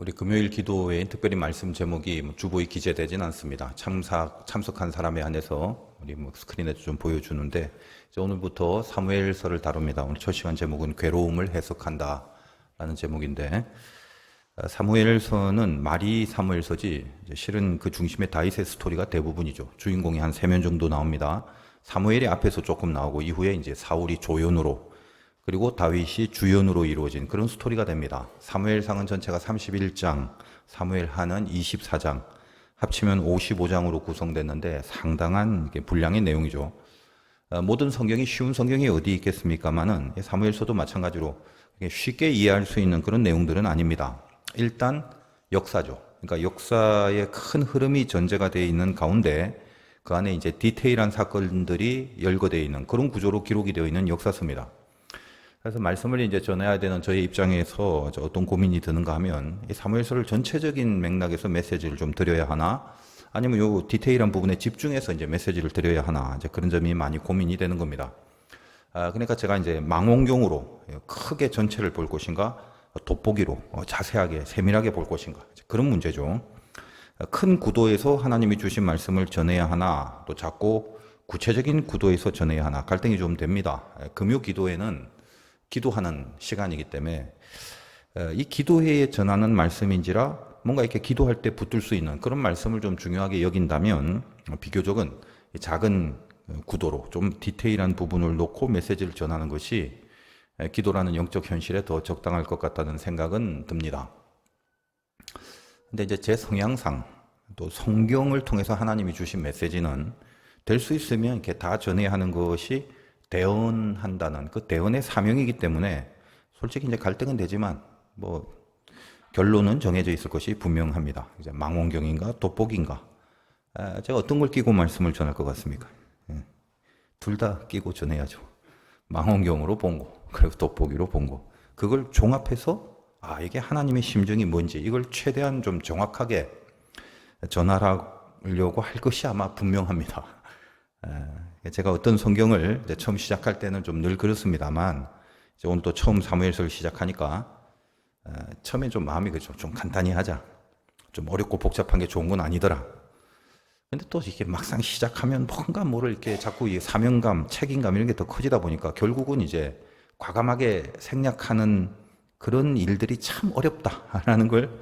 우리 금요일 기도회인 특별히 말씀 제목이 주보에 기재되진 않습니다. 참석한 사람에 한해서 우리 스크린에도 좀 보여주는데, 이제 오늘부터 사무엘서를 다룹니다. 오늘 첫 시간 제목은 괴로움을 해석한다 라는 제목인데, 사무엘서는 말이 사무엘서지 실은 그 중심에 다윗의 스토리가 대부분이죠. 주인공이 한 3명 정도 나옵니다. 사무엘이 앞에서 조금 나오고 이후에 이제 사울이 조연으로, 그리고 다윗이 주연으로 이루어진 그런 스토리가 됩니다. 사무엘상은 전체가 31장, 사무엘하는 24장, 합치면 55장으로 구성됐는데 상당한 분량의 내용이죠. 모든 성경이 쉬운 성경이 어디 있겠습니까마는 사무엘서도 마찬가지로 쉽게 이해할 수 있는 그런 내용들은 아닙니다. 일단 역사죠. 그러니까 역사의 큰 흐름이 전제가 되어 있는 가운데 그 안에 이제 디테일한 사건들이 열거되어 있는 그런 구조로 기록이 되어 있는 역사서입니다. 그래서 말씀을 이제 전해야 되는 저희 입장에서 어떤 고민이 드는가 하면 이 사무엘서를 전체적인 맥락에서 메시지를 좀 드려야 하나, 아니면 요 디테일한 부분에 집중해서 이제 메시지를 드려야 하나, 이제 그런 점이 많이 고민이 되는 겁니다. 그러니까 제가 이제 망원경으로 크게 전체를 볼 것인가, 돋보기로 자세하게 세밀하게 볼 것인가, 그런 문제죠. 큰 구도에서 하나님이 주신 말씀을 전해야 하나, 또 작고 구체적인 구도에서 전해야 하나, 갈등이 좀 됩니다. 금요 기도에는 기도하는 시간이기 때문에 이 기도회에 전하는 말씀인지라 뭔가 이렇게 기도할 때 붙들 수 있는 그런 말씀을 좀 중요하게 여긴다면 비교적은 작은 구도로 좀 디테일한 부분을 놓고 메시지를 전하는 것이 기도라는 영적 현실에 더 적당할 것 같다는 생각은 듭니다. 근데 이제 제 성향상 또 성경을 통해서 하나님이 주신 메시지는 될 수 있으면 이렇게 다 전해야 하는 것이 대언한다는 그 대언의 사명이기 때문에 솔직히 이제 갈등은 되지만 뭐 결론은 정해져 있을 것이 분명합니다. 이제 망원경인가 돋보기인가, 제가 어떤 걸 끼고 말씀을 전할 것 같습니까? 둘 다 끼고 전해야죠. 망원경으로 본 거, 그리고 돋보기로 본 거, 그걸 종합해서 이게 하나님의 심정이 뭔지 이걸 최대한 좀 정확하게 전하려고 할 것이 아마 분명합니다. 제가 어떤 성경을 처음 시작할 때는 좀 늘 그렇습니다만, 이제 오늘 또 처음 사무엘서를 시작하니까 처음엔 좀 마음이 그죠. 좀 간단히 하자. 좀 어렵고 복잡한 게 좋은 건 아니더라. 근데 또 이렇게 막상 시작하면 뭔가 모를 이렇게 자꾸 이 사명감, 책임감 이런 게 더 커지다 보니까 결국은 이제 과감하게 생략하는 그런 일들이 참 어렵다라는 걸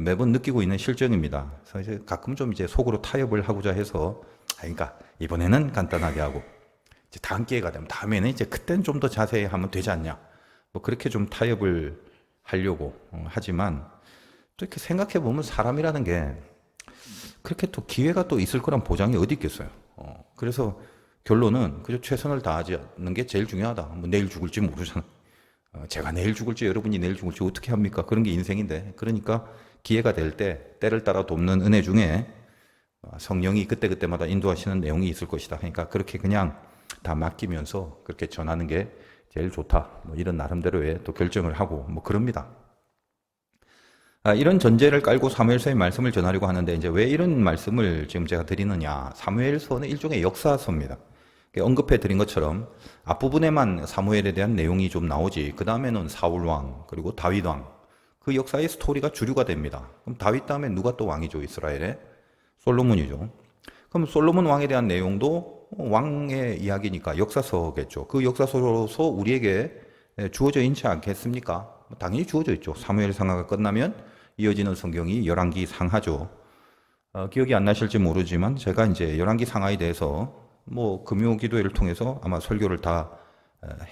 매번 느끼고 있는 실정입니다. 그래서 이제 가끔 좀 이제 속으로 타협을 하고자 해서, 그러니까 이번에는 간단하게 하고 이제 다음 기회가 되면 다음에는 이제 그때는 좀 더 자세히 하면 되지 않냐, 뭐 그렇게 좀 타협을 하려고 하지만, 또 이렇게 생각해 보면 사람이라는 게 그렇게 또 기회가 또 있을 거란 보장이 어디 있겠어요. 그래서 결론은 그저 최선을 다하지 않는 게 제일 중요하다. 뭐 내일 죽을지 모르잖아. 제가 내일 죽을지 여러분이 내일 죽을지 어떻게 합니까? 그런 게 인생인데, 그러니까 기회가 될 때 때를 따라 돕는 은혜 중에 성령이 그때그때마다 인도하시는 내용이 있을 것이다. 그러니까 그렇게 그냥 다 맡기면서 그렇게 전하는 게 제일 좋다. 뭐 이런 나름대로의 또 결정을 하고 뭐 그럽니다. 이런 전제를 깔고 사무엘서의 말씀을 전하려고 하는데, 이제 왜 이런 말씀을 지금 제가 드리느냐. 사무엘서는 일종의 역사서입니다. 언급해 드린 것처럼 앞부분에만 사무엘에 대한 내용이 좀 나오지, 그 다음에는 사울왕 그리고 다윗왕, 그 역사의 스토리가 주류가 됩니다. 그럼 다윗 다음에 누가 또 왕이죠? 이스라엘에 솔로몬이죠. 그럼 솔로몬 왕에 대한 내용도 왕의 이야기니까 역사서겠죠. 그 역사서로서 우리에게 주어져 있지 않겠습니까? 당연히 주어져 있죠. 사무엘 상하가 끝나면 이어지는 성경이 열왕기 상하죠. 기억이 안 나실지 모르지만 제가 이제 열왕기 상하에 대해서 뭐 금요 기도회를 통해서 아마 설교를 다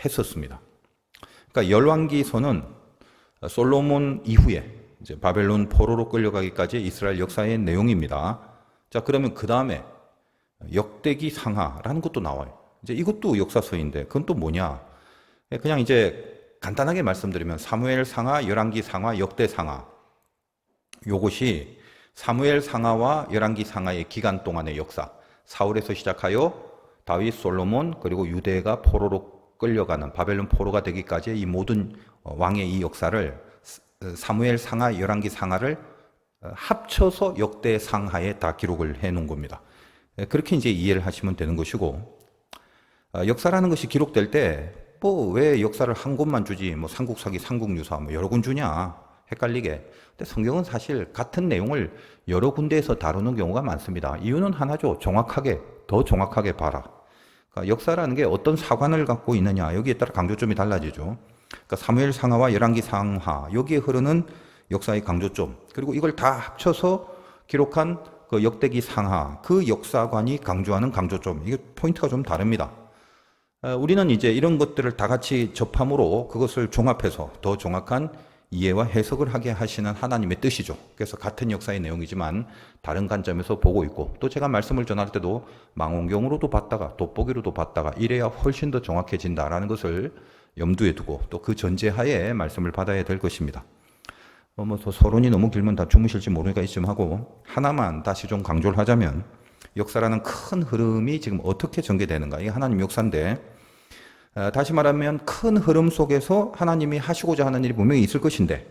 했었습니다. 그러니까 열왕기서는 솔로몬 이후에 이제 바벨론 포로로 끌려가기까지 이스라엘 역사의 내용입니다. 자, 그러면 그 다음에 역대기 상하라는 것도 나와요. 이제 이것도 역사서인데 그건 또 뭐냐? 그냥 이제 간단하게 말씀드리면 사무엘 상하, 열왕기 상하, 역대 상하, 요것이 사무엘 상하와 열왕기 상하의 기간 동안의 역사, 사울에서 시작하여 다윗, 솔로몬, 그리고 유대가 포로로 끌려가는 바벨론 포로가 되기까지의 이 모든 왕의 이 역사를 사무엘 상하, 열왕기 상하를 합쳐서 역대 상하에 다 기록을 해 놓은 겁니다. 그렇게 이제 이해를 하시면 되는 것이고, 역사라는 것이 기록될 때 뭐 왜 역사를 한 곳만 주지, 뭐 삼국사기, 삼국유사 뭐 여러 권 주냐, 헷갈리게. 근데 성경은 사실 같은 내용을 여러 군데에서 다루는 경우가 많습니다. 이유는 하나죠. 정확하게, 더 정확하게 봐라. 그러니까 역사라는 게 어떤 사관을 갖고 있느냐, 여기에 따라 강조점이 달라지죠. 그러니까 사무엘 상하와 열왕기 상하, 여기에 흐르는 역사의 강조점, 그리고 이걸 다 합쳐서 기록한 그 역대기 상하, 그 역사관이 강조하는 강조점, 이게 포인트가 좀 다릅니다. 우리는 이제 이런 것들을 다 같이 접함으로 그것을 종합해서 더 정확한 이해와 해석을 하게 하시는 하나님의 뜻이죠. 그래서 같은 역사의 내용이지만 다른 관점에서 보고 있고, 또 제가 말씀을 전할 때도 망원경으로도 봤다가 돋보기로도 봤다가 이래야 훨씬 더 정확해진다라는 것을 염두에 두고 또 그 전제하에 말씀을 받아야 될 것입니다. 서론이 너무 길면 다 주무실지 모르니까 이쯤 하고, 하나만 다시 좀 강조를 하자면 역사라는 큰 흐름이 지금 어떻게 전개되는가, 이게 하나님 역사인데, 다시 말하면 큰 흐름 속에서 하나님이 하시고자 하는 일이 분명히 있을 것인데,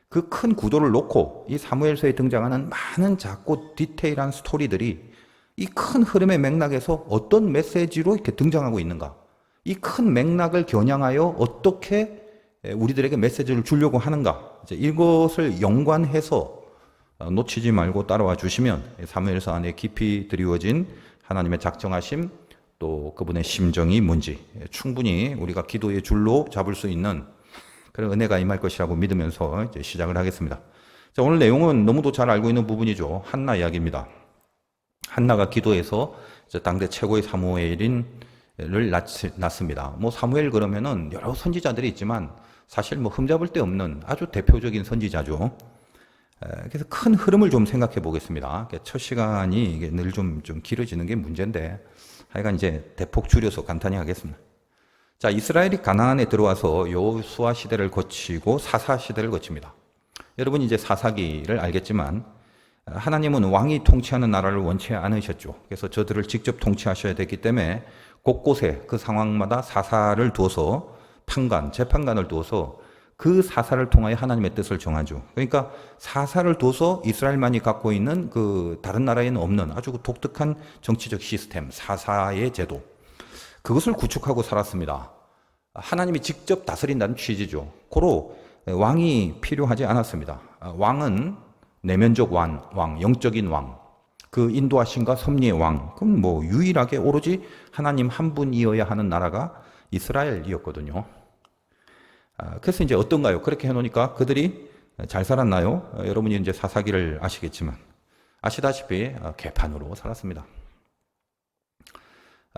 그 큰 구도를 놓고 이 사무엘서에 등장하는 많은 작고 디테일한 스토리들이 이 큰 흐름의 맥락에서 어떤 메시지로 이렇게 등장하고 있는가, 이 큰 맥락을 겨냥하여 어떻게 우리들에게 메시지를 주려고 하는가, 이것을 연관해서 놓치지 말고 따라와 주시면 사무엘서 안에 깊이 드리워진 하나님의 작정하심, 또 그분의 심정이 뭔지 충분히 우리가 기도의 줄로 잡을 수 있는 그런 은혜가 임할 것이라고 믿으면서 이제 시작을 하겠습니다. 자, 오늘 내용은 너무도 잘 알고 있는 부분이죠. 한나 이야기입니다. 한나가 기도해서 당대 최고의 사무엘을 낳습니다. 사무엘 그러면은 여러 선지자들이 있지만 사실 흠잡을 데 없는 아주 대표적인 선지자죠. 그래서 큰 흐름을 좀 생각해 보겠습니다. 첫 시간이 이게 늘 좀 길어지는 게 문제인데, 하여간 이제 대폭 줄여서 간단히 하겠습니다. 자, 이스라엘이 가나안에 들어와서 여호수아 시대를 거치고 사사 시대를 거칩니다. 여러분 이제 사사기를 알겠지만 하나님은 왕이 통치하는 나라를 원치 않으셨죠. 그래서 저들을 직접 통치하셔야 되기 때문에 곳곳에 그 상황마다 사사를 두어서 재판관을 두어서 그 사사를 통하여 하나님의 뜻을 정하죠. 그러니까 사사를 둬서 이스라엘만이 갖고 있는 그 다른 나라에는 없는 아주 독특한 정치적 시스템, 사사의 제도, 그것을 구축하고 살았습니다. 하나님이 직접 다스린다는 취지죠. 고로 왕이 필요하지 않았습니다. 왕은 내면적 왕, 영적인 왕, 그 인도하심과 섭리의 왕, 그럼 유일하게 오로지 하나님 한 분이어야 하는 나라가 이스라엘이었거든요. 그래서 이제 어떤가요? 그렇게 해놓으니까 그들이 잘 살았나요? 여러분이 이제 사사기를 아시겠지만 아시다시피 개판으로 살았습니다.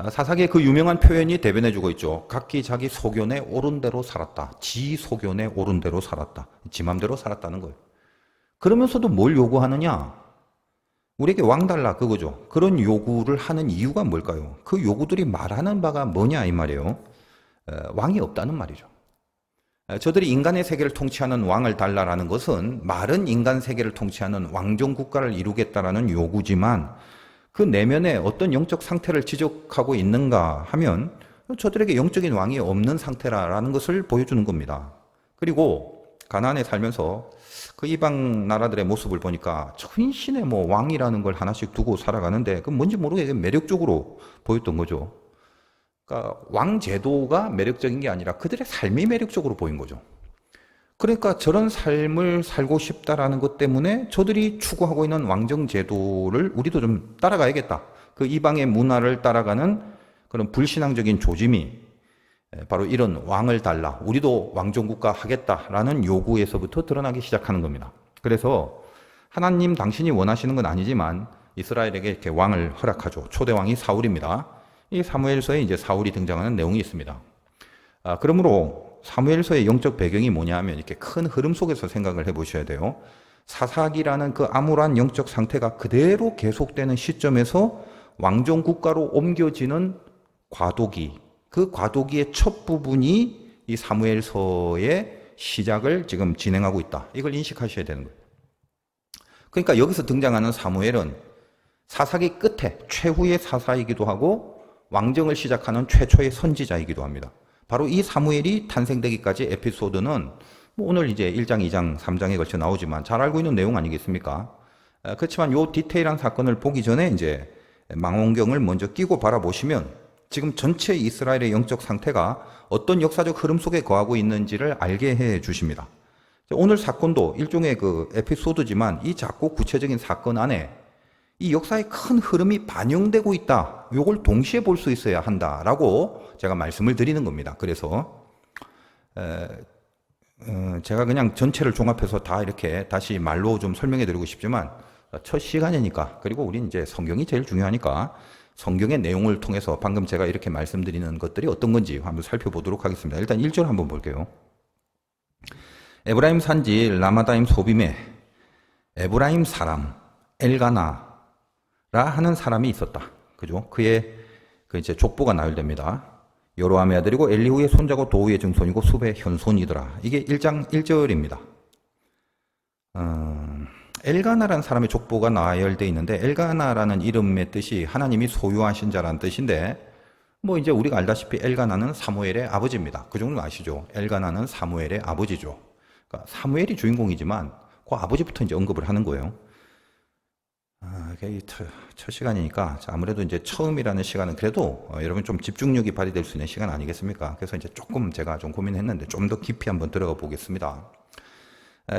사사기의 그 유명한 표현이 대변해주고 있죠. 각기 자기 소견에 옳은 대로 살았다. 지 소견에 옳은 대로 살았다. 지 맘대로 살았다는 거예요. 그러면서도 뭘 요구하느냐? 우리에게 왕 달라, 그거죠. 그런 요구를 하는 이유가 뭘까요? 그 요구들이 말하는 바가 뭐냐 이 말이에요. 왕이 없다는 말이죠. 저들이 인간의 세계를 통치하는 왕을 달라라는 것은 말은 인간 세계를 통치하는 왕정 국가를 이루겠다라는 요구지만, 그 내면에 어떤 영적 상태를 지적하고 있는가 하면 저들에게 영적인 왕이 없는 상태라는 것을 보여주는 겁니다. 그리고 가나안에 살면서 그 이방 나라들의 모습을 보니까 천신의 왕이라는 걸 하나씩 두고 살아가는데, 그 뭔지 모르게 매력적으로 보였던 거죠. 그러니까 왕 제도가 매력적인 게 아니라 그들의 삶이 매력적으로 보인 거죠. 그러니까 저런 삶을 살고 싶다라는 것 때문에 저들이 추구하고 있는 왕정 제도를 우리도 좀 따라가야겠다. 그 이방의 문화를 따라가는 그런 불신앙적인 조짐이 바로 이런 왕을 달라, 우리도 왕정국가 하겠다라는 요구에서부터 드러나기 시작하는 겁니다. 그래서 하나님 당신이 원하시는 건 아니지만 이스라엘에게 이렇게 왕을 허락하죠. 초대왕이 사울입니다. 이 사무엘서에 이제 사울이 등장하는 내용이 있습니다. 그러므로 사무엘서의 영적 배경이 뭐냐 하면 이렇게 큰 흐름 속에서 생각을 해보셔야 돼요. 사사기라는 그 암울한 영적 상태가 그대로 계속되는 시점에서 왕정 국가로 옮겨지는 과도기, 그 과도기의 첫 부분이 이 사무엘서의 시작을 지금 진행하고 있다. 이걸 인식하셔야 되는 거예요. 그러니까 여기서 등장하는 사무엘은 사사기 끝에 최후의 사사이기도 하고 왕정을 시작하는 최초의 선지자이기도 합니다. 바로 이 사무엘이 탄생되기까지 에피소드는 오늘 이제 1장, 2장, 3장에 걸쳐 나오지만 잘 알고 있는 내용 아니겠습니까? 그렇지만 요 디테일한 사건을 보기 전에 이제 망원경을 먼저 끼고 바라보시면 지금 전체 이스라엘의 영적 상태가 어떤 역사적 흐름 속에 거하고 있는지를 알게 해 주십니다. 오늘 사건도 일종의 그 에피소드지만 이 작고 구체적인 사건 안에 이 역사의 큰 흐름이 반영되고 있다. 이걸 동시에 볼 수 있어야 한다라고 제가 말씀을 드리는 겁니다. 그래서 제가 그냥 전체를 종합해서 다 이렇게 다시 말로 좀 설명해 드리고 싶지만 첫 시간이니까, 그리고 우린 이제 성경이 제일 중요하니까 성경의 내용을 통해서 방금 제가 이렇게 말씀드리는 것들이 어떤 건지 한번 살펴보도록 하겠습니다. 일단 1절 한번 볼게요. 에브라임 산지 라마다임 소빔에 에브라임 사람 엘가나라 하는 사람이 있었다. 그죠? 그의 그 이제 족보가 나열됩니다. 여로함의 아들이고 엘리후의 손자고 도우의 증손이고 숲의 현손이더라. 이게 1장 1절입니다. 엘가나라는 사람의 족보가 나열되어 있는데, 엘가나라는 이름의 뜻이 하나님이 소유하신 자라는 뜻인데, 뭐 이제 우리가 알다시피 엘가나는 사무엘의 아버지입니다. 그 정도는 아시죠? 엘가나는 사무엘의 아버지죠. 그러니까 사무엘이 주인공이지만 그 아버지부터 이제 언급을 하는 거예요. 이게 첫 시간이니까 아무래도 이제 처음이라는 시간은 그래도 여러분 좀 집중력이 발휘될 수 있는 시간 아니겠습니까? 그래서 이제 조금 제가 좀 고민했는데 좀 더 깊이 한번 들어가 보겠습니다.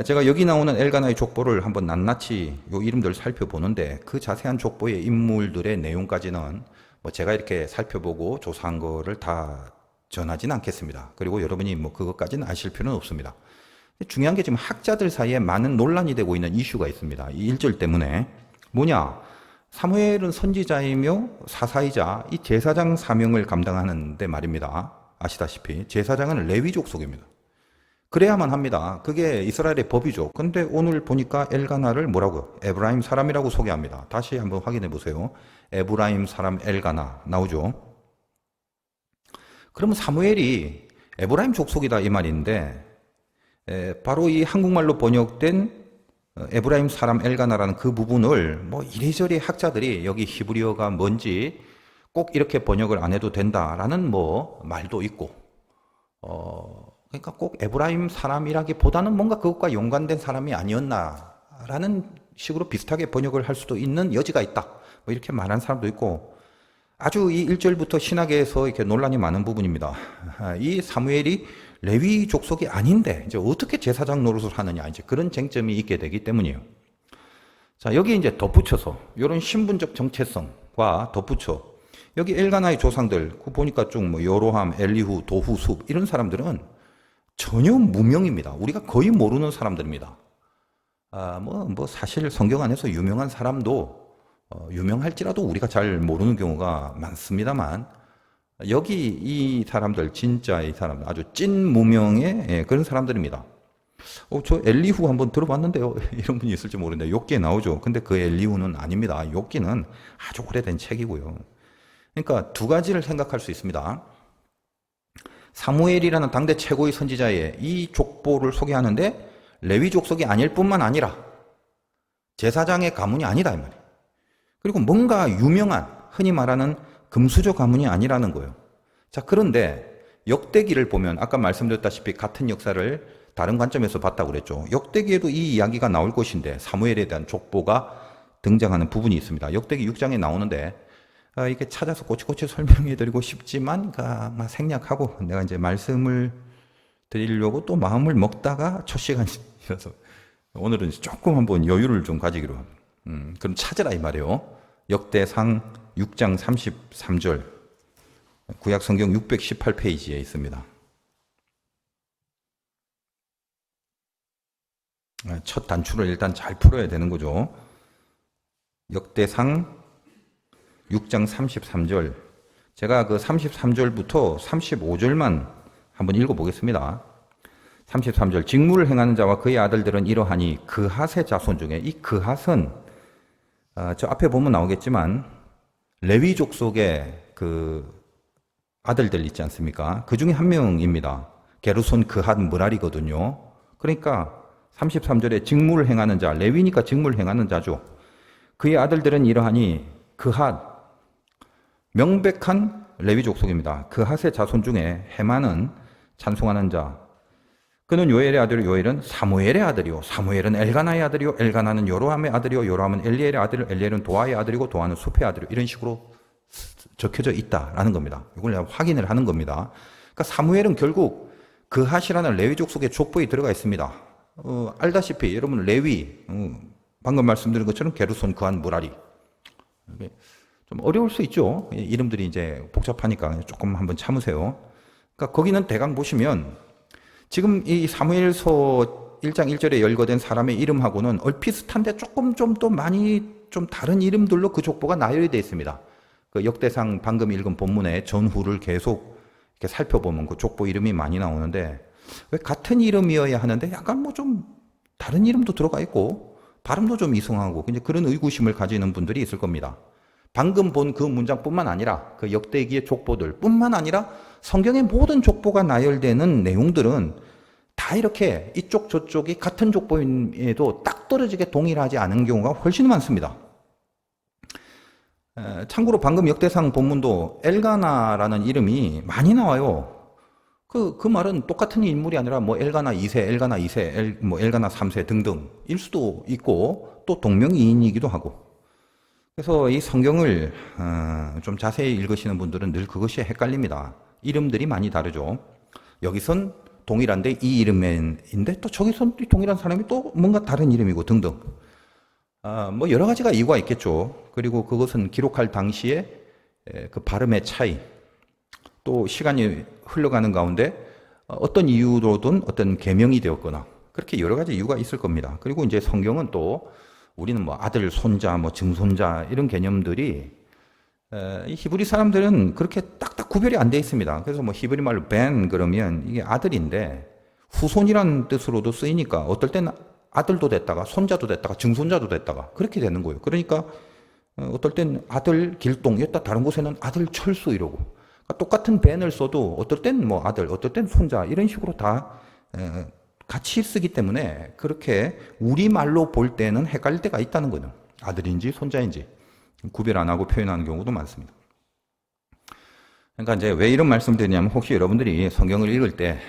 제가 여기 나오는 엘가나의 족보를 한번 낱낱이 요 이름들 살펴보는데, 그 자세한 족보의 인물들의 내용까지는 뭐 제가 이렇게 살펴보고 조사한 거를 다 전하지는 않겠습니다. 그리고 여러분이 뭐 그것까지는 아실 필요는 없습니다. 중요한 게 지금 학자들 사이에 많은 논란이 되고 있는 이슈가 있습니다. 이 1절 때문에. 뭐냐? 사무엘은 선지자이며 사사이자 이 제사장 사명을 감당하는데 말입니다. 아시다시피 제사장은 레위 족속입니다. 그래야만 합니다. 그게 이스라엘의 법이죠. 근데 오늘 보니까 엘가나를 뭐라고요? 에브라임 사람이라고 소개합니다. 다시 한번 확인해 보세요. 에브라임 사람 엘가나 나오죠. 그러면 사무엘이 에브라임 족속이다 이 말인데, 바로 이 한국말로 번역된 에브라임 사람 엘가나라는 그 부분을 뭐 이리저리 학자들이 여기 히브리어가 뭔지 꼭 이렇게 번역을 안 해도 된다라는 뭐 말도 있고, 그러니까 꼭 에브라임 사람이라기보다는 뭔가 그것과 연관된 사람이 아니었나라는 식으로 비슷하게 번역을 할 수도 있는 여지가 있다. 뭐 이렇게 말하는 사람도 있고, 아주 이 1절부터 신학에서 이렇게 논란이 많은 부분입니다. 이 사무엘이 레위 족속이 아닌데 이제 어떻게 제사장 노릇을 하느냐, 이제 그런 쟁점이 있게 되기 때문이에요. 자, 여기 이제 덧붙여서 이런 신분적 정체성과 덧붙여 여기 엘가나의 조상들 그 보니까 쭉 뭐 여로함, 엘리후, 도후, 숲 이런 사람들은 전혀 무명입니다. 우리가 거의 모르는 사람들입니다. 뭐 사실 성경 안에서 유명한 사람도 유명할지라도 우리가 잘 모르는 경우가 많습니다만, 여기 이 사람들 진짜 이 사람들 아주 찐 무명의 그런 사람들입니다. 저 엘리후 한번 들어봤는데요. 이런 분이 있을지 모르는데 욥기에 나오죠. 근데 그 엘리후는 아닙니다. 욥기는 아주 오래된 책이고요. 그러니까 두 가지를 생각할 수 있습니다. 사무엘이라는 당대 최고의 선지자의 이 족보를 소개하는데 레위 족속이 아닐 뿐만 아니라 제사장의 가문이 아니다 이 말이에요. 그리고 뭔가 유명한 흔히 말하는 금수저 가문이 아니라는 거예요. 자, 그런데 역대기를 보면 아까 말씀드렸다시피 같은 역사를 다른 관점에서 봤다고 그랬죠. 역대기에도 이 이야기가 나올 것인데 사무엘에 대한 족보가 등장하는 부분이 있습니다. 역대기 6장에 나오는데 이게 찾아서 꼬치꼬치 설명해 드리고 싶지만 생략하고 내가 이제 말씀을 드리려고 또 마음을 먹다가 첫 시간이라서 오늘은 조금 한번 여유를 좀 가지기로 합니다. 그럼 찾으라 이 말이에요. 역대상 6장 33절 구약성경 618페이지에 있습니다. 첫 단추를 일단 잘 풀어야 되는 거죠. 역대상 6장 33절 제가 그 33절부터 35절만 한번 읽어보겠습니다. 33절 직무를 행하는 자와 그의 아들들은 이러하니 그핫의 자손 중에 이 그핫은 저 앞에 보면 나오겠지만 레위 족속의 그 아들들 있지 않습니까? 그 중에 한 명입니다. 게르손 그핫 므랄이거든요. 그러니까 33절에 직무를 행하는 자, 레위니까 직무를 행하는 자죠. 그의 아들들은 이러하니 그핫 명백한 레위 족속입니다. 그핫의 자손 중에 헤만은 찬송하는 자. 그는 요엘의 아들이요 요엘은 사무엘의 아들이요 사무엘은 엘가나의 아들이요 엘가나는 여로함의 아들이요 여로함은 엘리엘의 아들 엘리엘은 도아의 아들이고 도아는 숲의 아들이요. 이런 식으로 적혀져 있다라는 겁니다. 이걸 내가 확인을 하는 겁니다. 그러니까 사무엘은 결국 그핫이라는 레위 족속의 족보에 들어가 있습니다. 알다시피 여러분 레위, 방금 말씀드린 것처럼 게르손, 그한, 무라리. 이게 좀 어려울 수 있죠. 이름들이 이제 복잡하니까 조금 한번 참으세요. 그러니까 거기는 대강 보시면 지금 이 사무엘서 1장 1절에 열거된 사람의 이름하고는 얼피슷한데 조금 좀 또 많이 좀 다른 이름들로 그 족보가 나열이 되어 있습니다. 그 역대상 방금 읽은 본문의 전후를 계속 이렇게 살펴보면 그 족보 이름이 많이 나오는데 왜 같은 이름이어야 하는데 약간 뭐 좀 다른 이름도 들어가 있고 발음도 좀 이상하고 이제 그런 의구심을 가지는 분들이 있을 겁니다. 방금 본 그 문장뿐만 아니라 그 역대기의 족보들뿐만 아니라 성경의 모든 족보가 나열되는 내용들은 다 이렇게 이쪽 저쪽이 같은 족보임에도 딱 떨어지게 동일하지 않은 경우가 훨씬 많습니다. 참고로 방금 역대상 본문도 엘가나라는 이름이 많이 나와요. 그 말은 똑같은 인물이 아니라 뭐 엘가나 2세, 엘가나 2세, 뭐 엘가나 3세 등등일 수도 있고 또 동명이인이기도 하고. 그래서 이 성경을 좀 자세히 읽으시는 분들은 늘 그것이 헷갈립니다. 이름들이 많이 다르죠. 여기선 동일한데 이 이름인데 또 저기선 동일한 사람이 또 뭔가 다른 이름이고 등등. 뭐 여러 가지가 이유가 있겠죠. 그리고 그것은 기록할 당시에 그 발음의 차이, 또 시간이 흘러가는 가운데 어떤 이유로든 어떤 계명이 되었거나 그렇게 여러 가지 이유가 있을 겁니다. 그리고 이제 성경은 또 우리는 뭐 아들, 손자, 뭐 증손자 이런 개념들이 이 히브리 사람들은 그렇게 딱딱 구별이 안 돼 있습니다. 그래서 뭐 히브리 말로 벤 그러면 이게 아들인데 후손이라는 뜻으로도 쓰이니까 어떨 때는 아들도 됐다가 손자도 됐다가 증손자도 됐다가 그렇게 되는 거예요. 그러니까 어떨 땐 아들 길동, 여따 다른 곳에는 아들 철수 이러고 그러니까 똑같은 벤을 써도 어떨 땐 뭐 아들, 어떨 땐 손자 이런 식으로 다 같이 쓰기 때문에 그렇게 우리말로 볼 때는 헷갈릴 때가 있다는 거죠. 아들인지 손자인지 구별 안 하고 표현하는 경우도 많습니다. 그러니까 이제 왜 이런 말씀을 드리냐면 혹시 여러분들이 성경을 읽을 때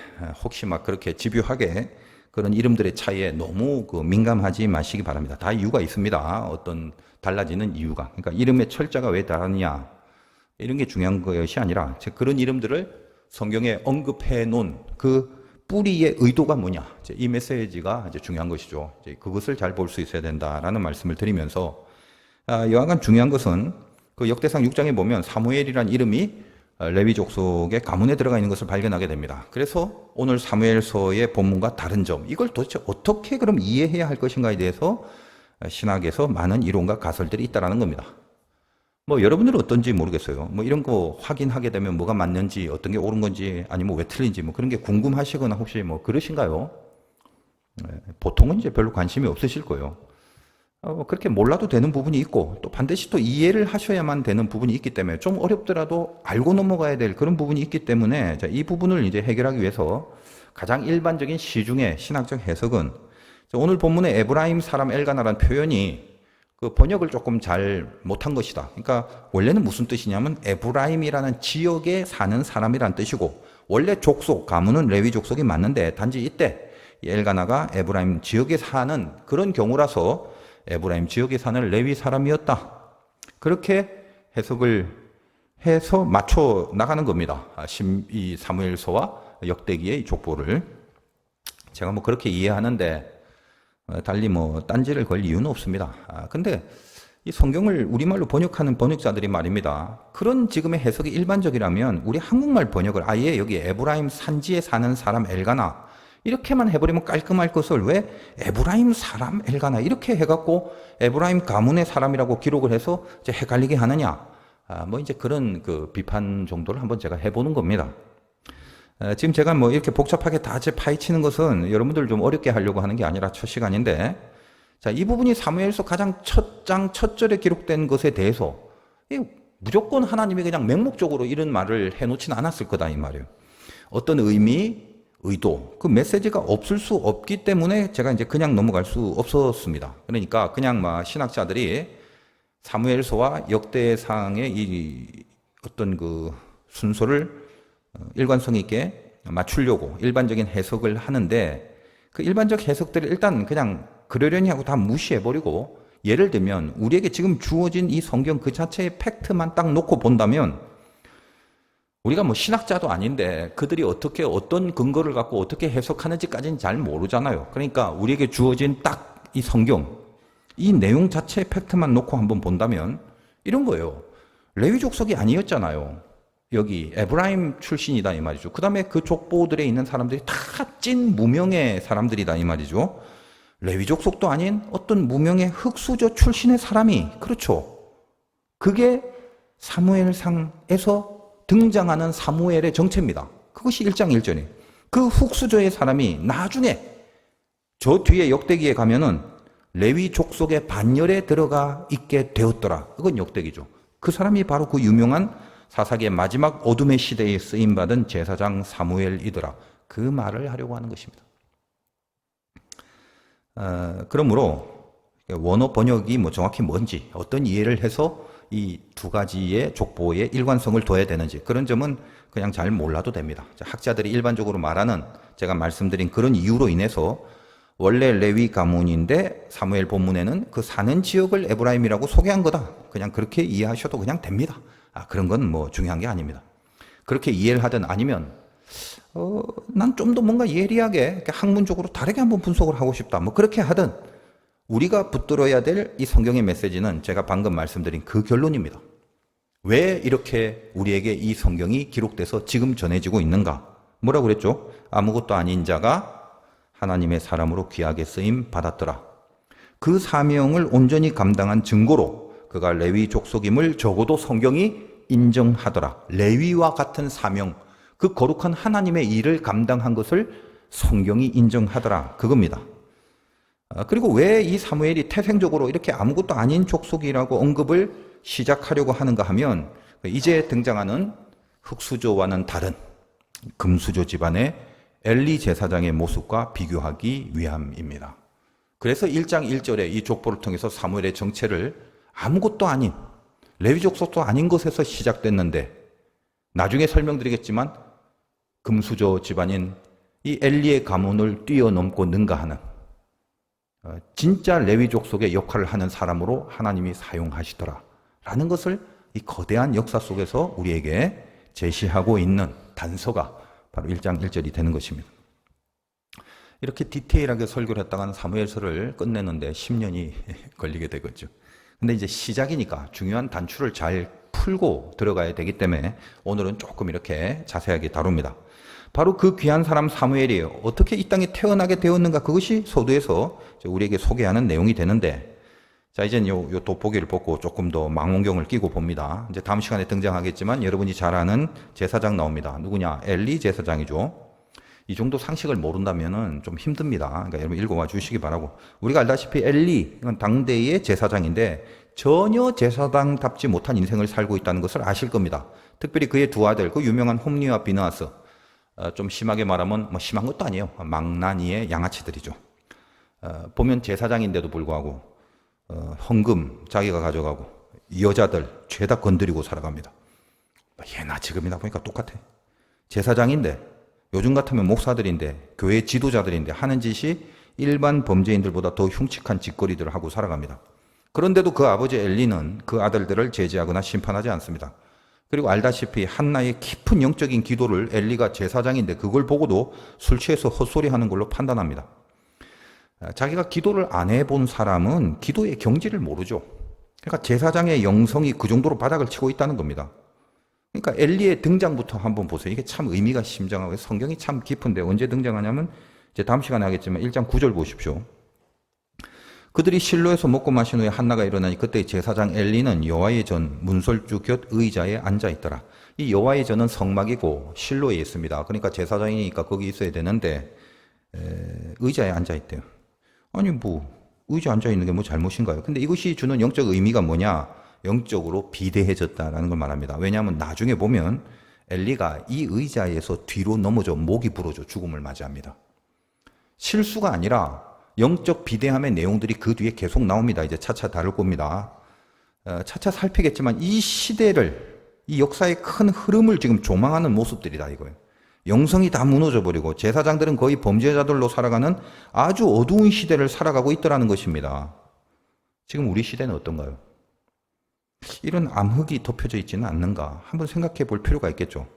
혹시 막 그렇게 집요하게 그런 이름들의 차이에 너무 민감하지 마시기 바랍니다. 다 이유가 있습니다. 어떤 달라지는 이유가. 그러니까 이름의 철자가 왜 다르냐 이런 게 중요한 것이 아니라 그런 이름들을 성경에 언급해 놓은 그 뿌리의 의도가 뭐냐. 이 메시지가 이제 중요한 것이죠. 이제 그것을 잘 볼 수 있어야 된다라는 말씀을 드리면서 여하간 중요한 것은 그 역대상 6장에 보면 사무엘이란 이름이 레위 족속의 가문에 들어가 있는 것을 발견하게 됩니다. 그래서 오늘 사무엘서의 본문과 다른 점, 이걸 도대체 어떻게 그럼 이해해야 할 것인가에 대해서 신학에서 많은 이론과 가설들이 있다라는 겁니다. 뭐 여러분들은 어떤지 모르겠어요. 뭐 이런 거 확인하게 되면 뭐가 맞는지, 어떤 게 옳은 건지, 아니면 왜 틀린지 뭐 그런 게 궁금하시거나 혹시 뭐 그러신가요? 보통은 이제 별로 관심이 없으실 거예요. 그렇게 몰라도 되는 부분이 있고 또 반드시 또 이해를 하셔야만 되는 부분이 있기 때문에 좀 어렵더라도 알고 넘어가야 될 그런 부분이 있기 때문에 이 부분을 이제 해결하기 위해서 가장 일반적인 시중의 신학적 해석은 오늘 본문의 에브라임 사람 엘가나라는 표현이 그 번역을 조금 잘 못한 것이다. 그러니까 원래는 무슨 뜻이냐면 에브라임이라는 지역에 사는 사람이란 뜻이고 원래 족속, 가문은 레위 족속이 맞는데 단지 이때 엘가나가 에브라임 지역에 사는 그런 경우라서 에브라임 지역에 사는 레위 사람이었다. 그렇게 해석을 해서 맞춰 나가는 겁니다. 이 사무엘서와 역대기의 족보를. 제가 뭐 그렇게 이해하는데 달리 뭐 딴지를 걸 이유는 없습니다. 근데 이 성경을 우리말로 번역하는 번역자들이 말입니다. 그런 지금의 해석이 일반적이라면 우리 한국말 번역을 아예 여기 에브라임 산지에 사는 사람 엘가나 이렇게만 해버리면 깔끔할 것을 왜 에브라임 사람 엘가나 이렇게 해갖고 에브라임 가문의 사람이라고 기록을 해서 이제 헷갈리게 하느냐. 뭐 이제 그런 그 비판 정도를 한번 제가 해보는 겁니다. 지금 제가 뭐 이렇게 복잡하게 다 파헤치는 것은 여러분들 좀 어렵게 하려고 하는 게 아니라 첫 시간인데 자, 이 부분이 사무엘서 가장 첫 장 첫 절에 기록된 것에 대해서 무조건 하나님이 그냥 맹목적으로 이런 말을 해놓지는 않았을 거다 이 말이에요. 어떤 의미 의도, 그 메시지가 없을 수 없기 때문에 제가 이제 그냥 넘어갈 수 없었습니다. 그러니까 그냥 막 신학자들이 사무엘서와 역대상의 이 어떤 그 순서를 일관성 있게 맞추려고 일반적인 해석을 하는데 그 일반적 해석들을 일단 그냥 그러려니 하고 다 무시해버리고 예를 들면 우리에게 지금 주어진 이 성경 그 자체의 팩트만 딱 놓고 본다면 우리가 뭐 신학자도 아닌데 그들이 어떻게 어떤 근거를 갖고 어떻게 해석하는지까지는 잘 모르잖아요. 그러니까 우리에게 주어진 딱 이 성경, 이 내용 자체의 팩트만 놓고 한번 본다면 이런 거예요. 레위 족속이 아니었잖아요. 여기 에브라임 출신이다 이 말이죠. 그 다음에 그 족보들에 있는 사람들이 다 찐 무명의 사람들이다 이 말이죠. 레위 족속도 아닌 어떤 무명의 흙수저 출신의 사람이, 그렇죠. 그게 사무엘상에서 등장하는 사무엘의 정체입니다. 그것이 1장 1절이에요. 그 흙수저의 사람이 나중에 저 뒤에 역대기에 가면은 레위 족속의 반열에 들어가 있게 되었더라. 그건 역대기죠. 그 사람이 바로 그 유명한 사사기의 마지막 어둠의 시대에 쓰임받은 제사장 사무엘이더라. 그 말을 하려고 하는 것입니다. 그러므로 원어 번역이 뭐 정확히 뭔지, 어떤 이해를 해서 이 두 가지의 족보의 일관성을 둬야 되는지, 그런 점은 그냥 잘 몰라도 됩니다. 학자들이 일반적으로 말하는, 제가 말씀드린 그런 이유로 인해서 원래 레위 가문인데 사무엘 본문에는 그 사는 지역을 에브라임이라고 소개한 거다. 그냥 그렇게 이해하셔도 그냥 됩니다. 그런 건 뭐 중요한 게 아닙니다. 그렇게 이해를 하든 아니면 난 좀 더 뭔가 예리하게 학문적으로 다르게 한번 분석을 하고 싶다. 뭐 그렇게 하든 우리가 붙들어야 될 이 성경의 메시지는 제가 방금 말씀드린 그 결론입니다. 왜 이렇게 우리에게 이 성경이 기록돼서 지금 전해지고 있는가? 뭐라고 그랬죠? 아무것도 아닌 자가 하나님의 사람으로 귀하게 쓰임 받았더라. 그 사명을 온전히 감당한 증거로 그가 레위 족속임을 적어도 성경이 인정하더라. 레위와 같은 사명, 그 거룩한 하나님의 일을 감당한 것을 성경이 인정하더라. 그겁니다. 그리고 왜 이 사무엘이 태생적으로 이렇게 아무것도 아닌 족속이라고 언급을 시작하려고 하는가 하면, 이제 등장하는 흙수저와는 다른 금수저 집안의 엘리 제사장의 모습과 비교하기 위함입니다. 그래서 1장 1절에 이 족보를 통해서 사무엘의 정체를 아무것도 아닌 레위 족속도 아닌 것에서 시작됐는데, 나중에 설명드리겠지만 금수저 집안인 이 엘리의 가문을 뛰어넘고 능가하는 진짜 레위 족속의 역할을 하는 사람으로 하나님이 사용하시더라 라는 것을 이 거대한 역사 속에서 우리에게 제시하고 있는 단서가 바로 1장 1절이 되는 것입니다. 이렇게 디테일하게 설교를 했다가는 사무엘서를 끝내는데 10년이 걸리게 되겠죠. 근데 이제 시작이니까 중요한 단추를 잘 풀고 들어가야 되기 때문에 오늘은 조금 이렇게 자세하게 다룹니다. 바로 그 귀한 사람 사무엘이 어떻게 이 땅에 태어나게 되었는가, 그것이 서두에서 우리에게 소개하는 내용이 되는데, 자, 이제는 요 돋보기를 벗고 조금 더 망원경을 끼고 봅니다. 이제 다음 시간에 등장하겠지만 여러분이 잘 아는 제사장 나옵니다. 누구냐? 엘리 제사장이죠. 이 정도 상식을 모른다면은 좀 힘듭니다. 그러니까 여러분 읽어와 주시기 바라고. 우리가 알다시피 엘리, 이건 당대의 제사장인데 전혀 제사장답지 못한 인생을 살고 있다는 것을 아실 겁니다. 특별히 그의 두 아들, 그 유명한 홈리와 비느하스, 좀 심하게 말하면 뭐 심한 것도 아니에요. 망나니의 양아치들이죠. 보면 제사장인데도 불구하고 헌금 자기가 가져가고 여자들 죄다 건드리고 살아갑니다. 예나 지금이나 보니까 똑같아. 제사장인데, 요즘 같으면 목사들인데, 교회 지도자들인데 하는 짓이 일반 범죄인들보다 더 흉측한 짓거리들을 하고 살아갑니다. 그런데도 그 아버지 엘리는 그 아들들을 제지하거나 심판하지 않습니다. 그리고 알다시피 한나의 깊은 영적인 기도를 엘리가 제사장인데 그걸 보고도 술 취해서 헛소리하는 걸로 판단합니다. 자기가 기도를 안 해본 사람은 기도의 경지를 모르죠. 그러니까 제사장의 영성이 그 정도로 바닥을 치고 있다는 겁니다. 그러니까 엘리의 등장부터 한번 보세요. 이게 참 의미가 심장하고 성경이 참 깊은데, 언제 등장하냐면 이제 다음 시간에 하겠지만 1장 9절 보십시오. 그들이 실로에서 먹고 마신 후에 한나가 일어나니 그때 제사장 엘리는 여호와의 전 문설주 곁 의자에 앉아 있더라. 이 여호와의 전은 성막이고 실로에 있습니다. 그러니까 제사장이니까 거기 있어야 되는데 의자에 앉아 있대요. 아니 뭐 의자에 앉아 있는 게 뭐 잘못인가요? 근데 이것이 주는 영적 의미가 뭐냐? 영적으로 비대해졌다라는 걸 말합니다. 왜냐하면 나중에 보면 엘리가 이 의자에서 뒤로 넘어져 목이 부러져 죽음을 맞이합니다. 실수가 아니라 영적 비대함의 내용들이 그 뒤에 계속 나옵니다. 이제 차차 다룰 겁니다. 차차 살피겠지만 이 시대를, 이 역사의 큰 흐름을 지금 조망하는 모습들이다 이거예요. 영성이 다 무너져 버리고 제사장들은 거의 범죄자들로 살아가는 아주 어두운 시대를 살아가고 있더라는 것입니다. 지금 우리 시대는 어떤가요? 이런 암흑이 덮여져 있지는 않는가? 한번 생각해 볼 필요가 있겠죠.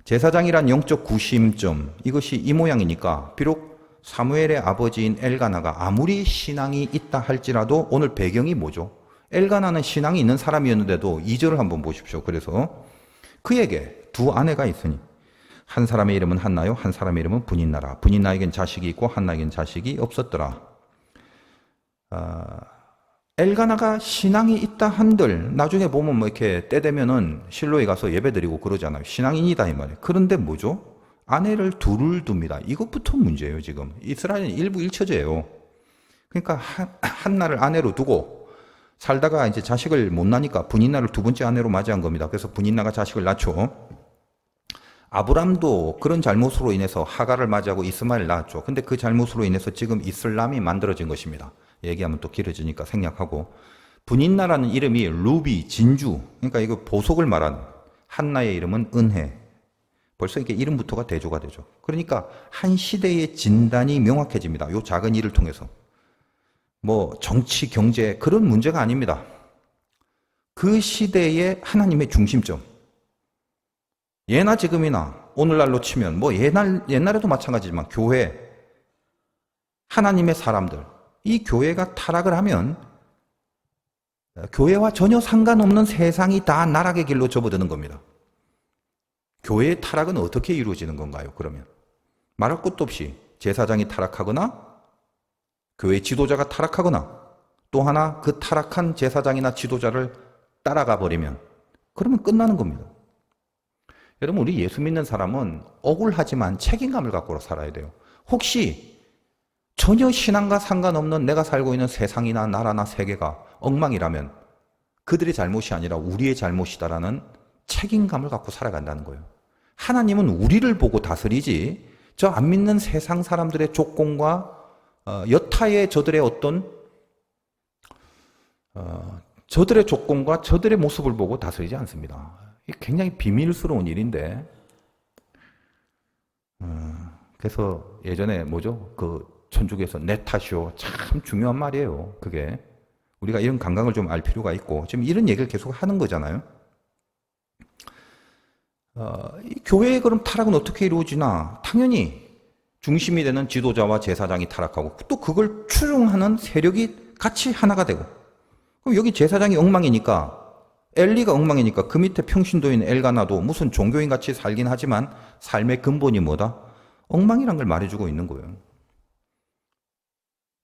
제사장이란 영적 구심점, 이것이 이 모양이니까 비록 사무엘의 아버지인 엘가나가 아무리 신앙이 있다 할지라도 오늘 배경이 뭐죠? 엘가나는 신앙이 있는 사람이었는데도 2절을 한번 보십시오. 그래서 그에게 두 아내가 있으니 한 사람의 이름은 한나요, 한 사람의 이름은 분인나라. 분인나에겐 자식이 있고 한나에겐 자식이 없었더라. 엘가나가 신앙이 있다 한들 나중에 보면 뭐 이렇게 때 되면은 실로에 가서 예배드리고 그러잖아요. 신앙인이다 이 말이에요. 그런데 뭐죠? 아내를 둘을 둡니다. 이것부터 문제예요. 지금 이스라엘은 일부 일처제예요. 그러니까 한나를 아내로 두고 살다가 이제 자식을 못 낳으니까 분인나를 두 번째 아내로 맞이한 겁니다. 그래서 분인나가 자식을 낳죠. 아브람도 그런 잘못으로 인해서 하갈을 맞이하고 이스마엘 낳았죠. 근데 그 잘못으로 인해서 지금 이슬람이 만들어진 것입니다. 얘기하면 또 길어지니까 생략하고. 분인나라는 이름이 루비, 진주. 그러니까 이거 보석을 말하는. 한나의 이름은 은혜. 벌써 이게 이름부터가 대조가 되죠. 그러니까 한 시대의 진단이 명확해집니다. 요 작은 일을 통해서. 뭐 정치, 경제 그런 문제가 아닙니다. 그 시대의 하나님의 중심점. 예나 지금이나 오늘날로 치면 뭐 옛날에도 마찬가지지만 교회, 하나님의 사람들, 이 교회가 타락을 하면 교회와 전혀 상관없는 세상이 다 나락의 길로 접어드는 겁니다. 교회의 타락은 어떻게 이루어지는 건가요? 그러면 말할 것도 없이 제사장이 타락하거나 교회 지도자가 타락하거나 또 하나 그 타락한 제사장이나 지도자를 따라가 버리면 그러면 끝나는 겁니다. 여러분, 우리 예수 믿는 사람은 억울하지만 책임감을 갖고 살아야 돼요. 혹시 전혀 신앙과 상관없는 내가 살고 있는 세상이나 나라나 세계가 엉망이라면 그들의 잘못이 아니라 우리의 잘못이다라는 책임감을 갖고 살아간다는 거예요. 하나님은 우리를 보고 다스리지 저 안 믿는 세상 사람들의 조건과 여타의 저들의 어떤 저들의 조건과 저들의 모습을 보고 다스리지 않습니다. 굉장히 비밀스러운 일인데 그래서 예전에 뭐죠? 그 천주교에서 내 탓이요. 참 중요한 말이에요. 그게 우리가 이런 감각을 좀 알 필요가 있고 지금 이런 얘기를 계속 하는 거잖아요. 이 교회의 그럼 타락은 어떻게 이루어지나? 당연히 중심이 되는 지도자와 제사장이 타락하고 또 그걸 추종하는 세력이 같이 하나가 되고 그럼 여기 제사장이 엉망이니까 엘리가 엉망이니까 그 밑에 평신도인 엘가나도 무슨 종교인 같이 살긴 하지만 삶의 근본이 뭐다? 엉망이란 걸 말해주고 있는 거예요.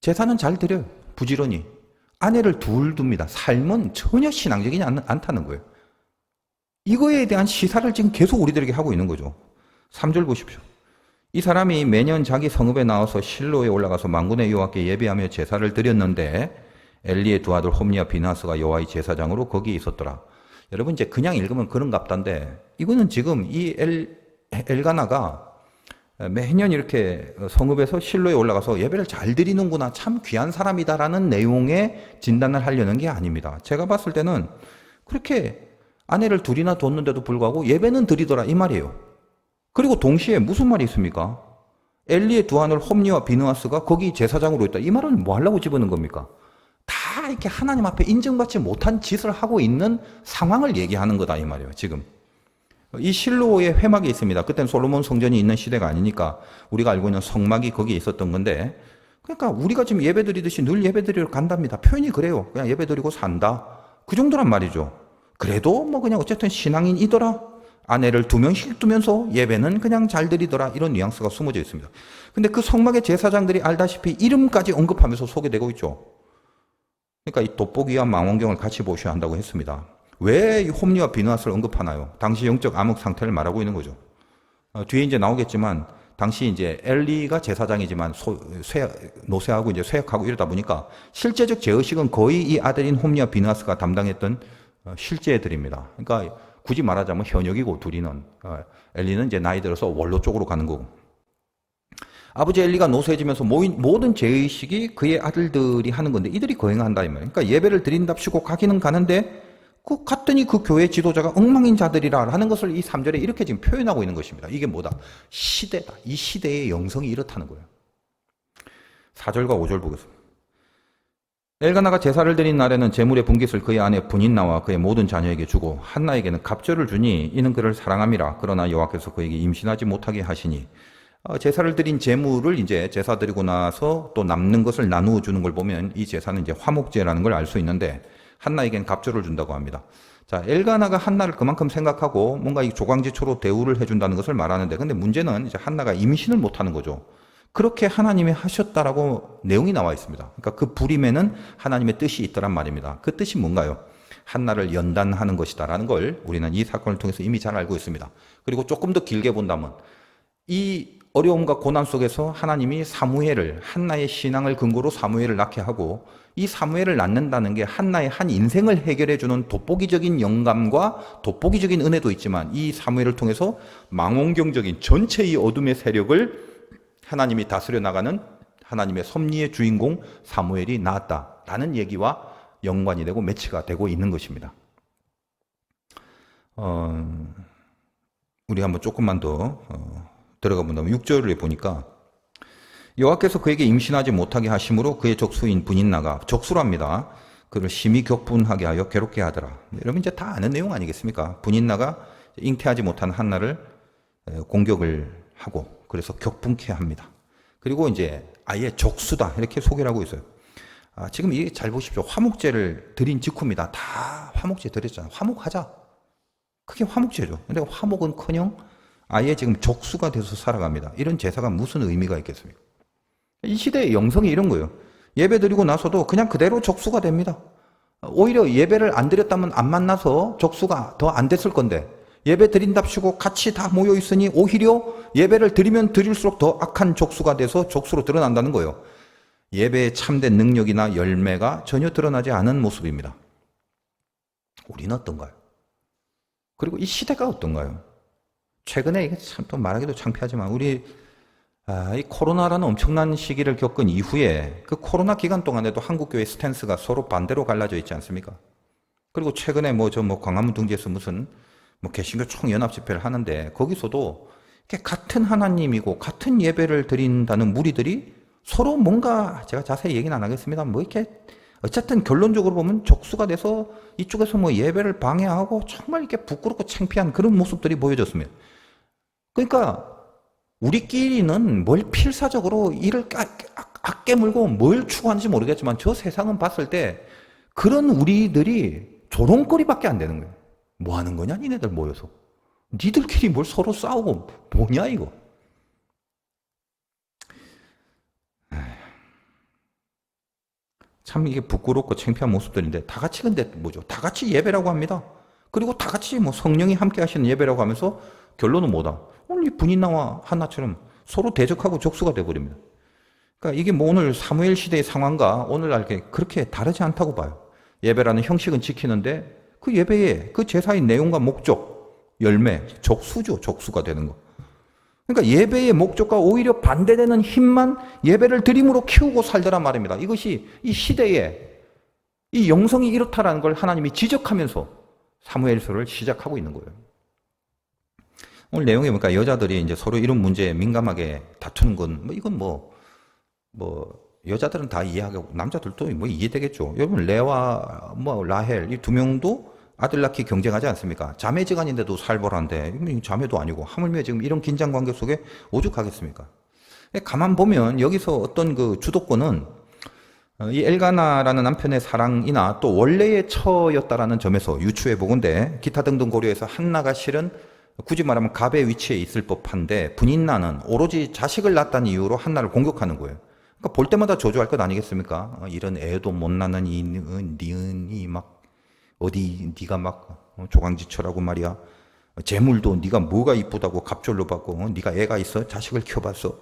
제사는 잘 드려요. 부지런히. 아내를 둘 둡니다. 삶은 전혀 신앙적이지 않다는 거예요. 이거에 대한 시사를 지금 계속 우리들에게 하고 있는 거죠. 3절 보십시오. 이 사람이 매년 자기 성읍에 나와서 실로에 올라가서 만군의 여호와께 예배하며 제사를 드렸는데 엘리의 두 아들 홈리와 비나스가 여호와의 제사장으로 거기에 있었더라. 여러분 이제 그냥 읽으면 그런갑단데 이거는 지금 이 엘가나가 매년 이렇게 성읍에서 실로에 올라가서 예배를 잘 드리는구나, 참 귀한 사람이다라는 내용의 진단을 하려는 게 아닙니다. 제가 봤을 때는 그렇게 아내를 둘이나 뒀는데도 불구하고 예배는 드리더라 이 말이에요. 그리고 동시에 무슨 말이 있습니까? 엘리의 두 아들 홈리와 비느하스가 거기 제사장으로 있다. 이 말은 뭐 하려고 집어넣은 겁니까? 다 이렇게 하나님 앞에 인정받지 못한 짓을 하고 있는 상황을 얘기하는 거다 이 말이에요. 지금 이 실로의 회막이 있습니다. 그때는 솔로몬 성전이 있는 시대가 아니니까 우리가 알고 있는 성막이 거기에 있었던 건데, 그러니까 우리가 지금 예배드리듯이 늘 예배드리러 간답니다. 표현이 그래요. 그냥 예배드리고 산다. 그 정도란 말이죠. 그래도 뭐 그냥 어쨌든 신앙인이더라. 아내를 2명씩 두면서 예배는 그냥 잘 드리더라. 이런 뉘앙스가 숨어져 있습니다. 근데 그 성막의 제사장들이 알다시피 이름까지 언급하면서 소개되고 있죠. 그러니까 이 돋보기와 망원경을 같이 보셔야 한다고 했습니다. 왜 이 홈리와 비느하스를 언급하나요? 당시 영적 암흑 상태를 말하고 있는 거죠. 뒤에 이제 나오겠지만 당시 이제 엘리가 제사장이지만 노쇠하고 이제 쇠약하고 이러다 보니까 실제적 제의식은 거의 이 아들인 홈리와 비느하스가 담당했던 실제들입니다. 그러니까 굳이 말하자면 현역이고 둘이는 엘리는 이제 나이 들어서 원로 쪽으로 가는 거고. 아버지 엘리가 노쇠해지면서 모든 제의식이 그의 아들들이 하는 건데 이들이 거행한다 이 말이에요. 그러니까 예배를 드린답시고 가기는 가는데 갔더니 그 교회 지도자가 엉망인 자들이라 하는 것을 이 3절에 이렇게 지금 표현하고 있는 것입니다. 이게 뭐다? 시대다. 이 시대의 영성이 이렇다는 거예요. 4절과 5절 보겠습니다. 엘가나가 제사를 드린 날에는 제물의 분깃을 그의 아내 분인나와 그의 모든 자녀에게 주고 한나에게는 갑절을 주니 이는 그를 사랑함이라. 그러나 여호와께서 그에게 임신하지 못하게 하시니 제사를 드린 제물을 이제 제사 드리고 나서 또 남는 것을 나누어 주는 걸 보면 이 제사는 이제 화목제라는 걸 알 수 있는데 한나에겐 갑절을 준다고 합니다. 자, 엘가나가 한나를 그만큼 생각하고 뭔가 이 조강지초로 대우를 해준다는 것을 말하는데, 근데 문제는 이제 한나가 임신을 못하는 거죠. 그렇게 하나님이 하셨다라고 내용이 나와 있습니다. 그러니까 그 부림에는 하나님의 뜻이 있더란 말입니다. 그 뜻이 뭔가요? 한나를 연단하는 것이다라는 걸 우리는 이 사건을 통해서 이미 잘 알고 있습니다. 그리고 조금 더 길게 본다면 이 어려움과 고난 속에서 하나님이 사무엘을, 한나의 신앙을 근거로 사무엘을 낳게 하고 이 사무엘을 낳는다는 게 한나의 한 인생을 해결해 주는 돋보기적인 영감과 돋보기적인 은혜도 있지만 이 사무엘을 통해서 망원경적인 전체의 어둠의 세력을 하나님이 다스려 나가는 하나님의 섭리의 주인공 사무엘이 나왔다라는 얘기와 연관이 되고 매치가 되고 있는 것입니다. 우리 한번 조금만 더 들어가 본다면 6절에 보니까 여호와께서 그에게 임신하지 못하게 하심으로 그의 적수인 분인나가 적수랍니다. 그를 심히 격분하게 하여 괴롭게 하더라. 여러분 이제 다 아는 내용 아니겠습니까? 분인나가 잉태하지 못한 한나를 공격을 하고 그래서 격분케 합니다. 그리고 이제 아예 적수다 이렇게 소개를 하고 있어요. 지금 이게 잘 보십시오. 화목제를 드린 직후입니다. 다 화목제 드렸잖아요. 화목하자. 그게 화목제죠. 근데 화목은커녕 아예 지금 적수가 돼서 살아갑니다. 이런 제사가 무슨 의미가 있겠습니까? 이 시대의 영성이 이런 거예요. 예배 드리고 나서도 그냥 그대로 적수가 됩니다. 오히려 예배를 안 드렸다면 안 만나서 적수가 더 안 됐을 건데 예배 드린답시고 같이 다 모여 있으니 오히려 예배를 드리면 드릴수록 더 악한 적수가 돼서 적수로 드러난다는 거예요. 예배의 참된 능력이나 열매가 전혀 드러나지 않은 모습입니다. 우리는 어떤가요? 그리고 이 시대가 어떤가요? 최근에 이게 참 또 말하기도 창피하지만 우리 이 코로나라는 엄청난 시기를 겪은 이후에 그 코로나 기간 동안에도 한국교회 스탠스가 서로 반대로 갈라져 있지 않습니까? 그리고 최근에 광화문 둥지에서 무슨 개신교 총연합 집회를 하는데 거기서도 이렇게 같은 하나님이고 같은 예배를 드린다는 무리들이 서로 뭔가 제가 자세히 얘기는 안 하겠습니다. 이렇게 어쨌든 결론적으로 보면 적수가 돼서 이쪽에서 예배를 방해하고 정말 이렇게 부끄럽고 창피한 그런 모습들이 보여졌습니다. 그러니까 우리끼리는 뭘 필사적으로 이를 깨물고 뭘 추구하는지 모르겠지만 저 세상은 봤을 때 그런 우리들이 조롱거리밖에 안 되는 거예요. 뭐 하는 거냐 니네들 모여서. 니들끼리 뭘 서로 싸우고 뭐냐 이거. 참 이게 부끄럽고 창피한 모습들인데 다 같이 근데 뭐죠? 다 같이 예배라고 합니다. 그리고 다 같이 성령이 함께 하시는 예배라고 하면서 결론은 뭐다? 오늘 이 분인나와 한나처럼 서로 대적하고 적수가 돼버립니다. 그러니까 이게 오늘 사무엘 시대의 상황과 오늘날 그렇게 다르지 않다고 봐요. 예배라는 형식은 지키는데 그 예배의 그 제사의 내용과 목적, 열매, 적수죠. 적수가 되는 거. 그러니까 예배의 목적과 오히려 반대되는 힘만 예배를 드림으로 키우고 살더란 말입니다. 이것이 이 시대에 이 영성이 이렇다라는 걸 하나님이 지적하면서 사무엘서를 시작하고 있는 거예요. 오늘 내용에 보니까 여자들이 이제 서로 이런 문제에 민감하게 다투는 건 이건 여자들은 다 이해하고 남자들도 이해되겠죠. 여러분 레와 라헬 이 두 명도 아들 낳기 경쟁하지 않습니까? 자매지간인데도 살벌한데 자매도 아니고 하물며 지금 이런 긴장 관계 속에 오죽하겠습니까? 가만 보면 여기서 어떤 그 주도권은 이 엘가나라는 남편의 사랑이나 또 원래의 처였다라는 점에서 유추해 보건대 기타 등등 고려해서 한나가 실은 굳이 말하면 갑의 위치에 있을 법한데 분인나는 오로지 자식을 낳았다는 이유로 한나를 공격하는 거예요. 그러니까 볼 때마다 저주할 것 아니겠습니까? 이런 애도 못 낳는 이 니은이 어디 네가 조강지처라고 말이야. 재물도 네가 뭐가 이쁘다고 갑절로 받고 네가 애가 있어? 자식을 키워봤어?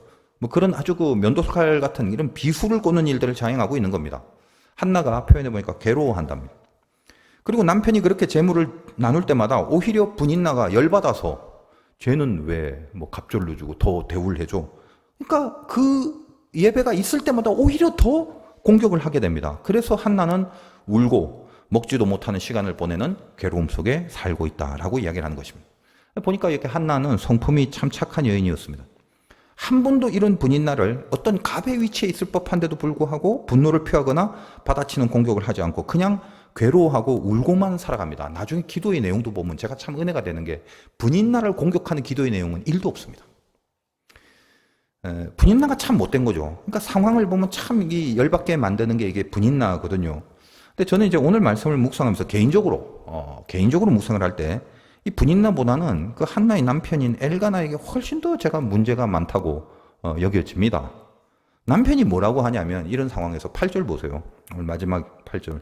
그런 아주 그 면도칼 같은 이런 비수를 꽂는 일들을 자행하고 있는 겁니다. 한나가 표현해 보니까 괴로워한답니다. 그리고 남편이 그렇게 재물을 나눌 때마다 오히려 분인나가 열받아서 쟤는 왜 갑절로 주고 더 대우를 해줘? 그러니까 그 예배가 있을 때마다 오히려 더 공격을 하게 됩니다. 그래서 한나는 울고 먹지도 못하는 시간을 보내는 괴로움 속에 살고 있다라고 이야기를 하는 것입니다. 보니까 이렇게 한나는 성품이 참 착한 여인이었습니다. 한 번도 이런 분인나를 어떤 갑의 위치에 있을 법한데도 불구하고 분노를 표하거나 받아치는 공격을 하지 않고 그냥 괴로워하고 울고만 살아갑니다. 나중에 기도의 내용도 보면 제가 참 은혜가 되는 게 분인나를 공격하는 기도의 내용은 1도 없습니다. 분인나가 참 못된 거죠. 그러니까 상황을 보면 참 이 열받게 만드는 게 이게 분인나거든요. 근데 저는 이제 오늘 말씀을 묵상하면서 개인적으로 묵상을 할 때 이 분인나보다는 그 한나의 남편인 엘가나에게 훨씬 더 제가 문제가 많다고 여겨집니다. 남편이 뭐라고 하냐면 이런 상황에서 8절 보세요. 오늘 마지막 8절.